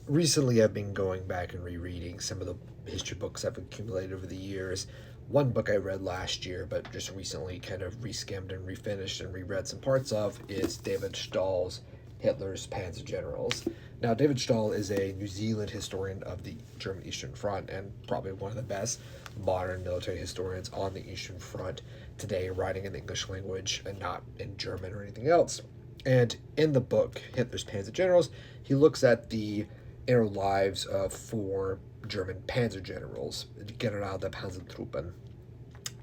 recently I've been going back and rereading some of the history books I've accumulated over the years. One book I read last year, but just recently kind of reskimmed and refinished and reread some parts of, is David Stahl's Hitler's Panzer Generals. Now, David Stahl is a New Zealand historian of the German Eastern Front and probably one of the best modern military historians on the Eastern Front today, writing in the English language and not in German or anything else. And in the book, Hitler's Panzer Generals, he looks at the inner lives of four German Panzer Generals, General der Panzertruppen.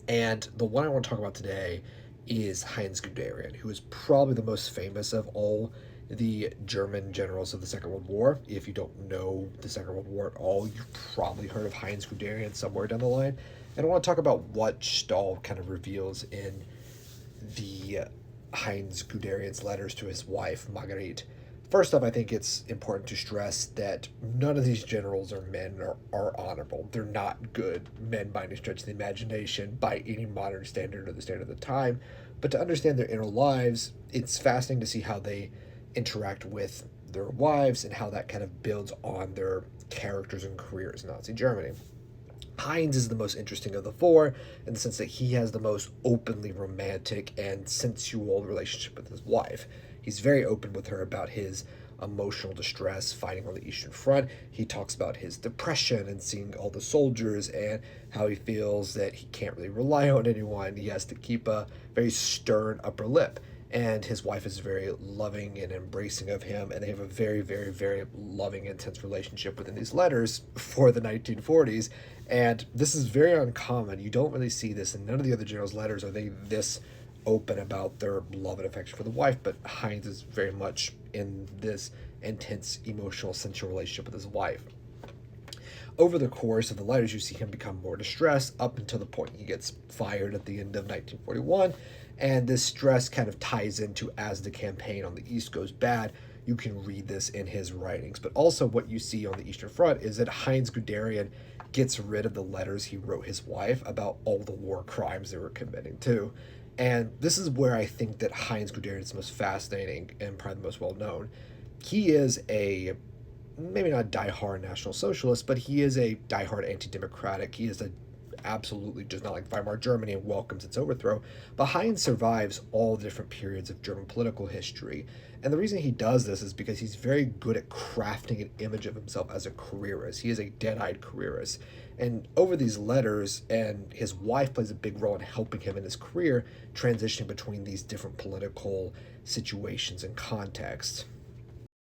And the one I want to talk about today is Heinz Guderian, who is probably the most famous of all the German generals of the Second World War. If you don't know the Second World War at all, you've probably heard of Heinz Guderian somewhere down the line. And I want to talk about what Stahl kind of reveals in the Heinz Guderian's letters to his wife, Marguerite. First off, I think it's important to stress that none of these generals or men are honorable. They're not good men by any stretch of the imagination by any modern standard or the standard of the time. But to understand their inner lives, it's fascinating to see how they interact with their wives and how that kind of builds on their characters and careers in Nazi Germany. Heinz is the most interesting of the four in the sense that he has the most openly romantic and sensual relationship with his wife. He's very open with her about his emotional distress fighting on the Eastern Front. He talks about his depression and seeing all the soldiers and how he feels that he can't really rely on anyone. He has to keep a very stern upper lip. And his wife is very loving and embracing of him, and they have a very, very, very loving, intense relationship within these letters for the 1940s. And this is very uncommon. You don't really see this in none of the other generals' letters are they this open about their love and affection for the wife, but Heinz is very much in this intense, emotional, sensual relationship with his wife. Over the course of the letters, you see him become more distressed up until the point he gets fired at the end of 1941. And this stress kind of ties into as the campaign on the East goes bad. You can read this in his writings. But also what you see on the Eastern Front is that Heinz Guderian gets rid of the letters he wrote his wife about all the war crimes they were committing too. And this is where I think that Heinz Guderian is the most fascinating and probably the most well-known. He is maybe not a diehard National Socialist, but he is a diehard anti-democratic. He is absolutely does not like Weimar Germany and welcomes its overthrow. But Heinz survives all the different periods of German political history. And the reason he does this is because he's very good at crafting an image of himself as a careerist. He is a dead-eyed careerist. And over these letters, and his wife plays a big role in helping him in his career, transitioning between these different political situations and contexts.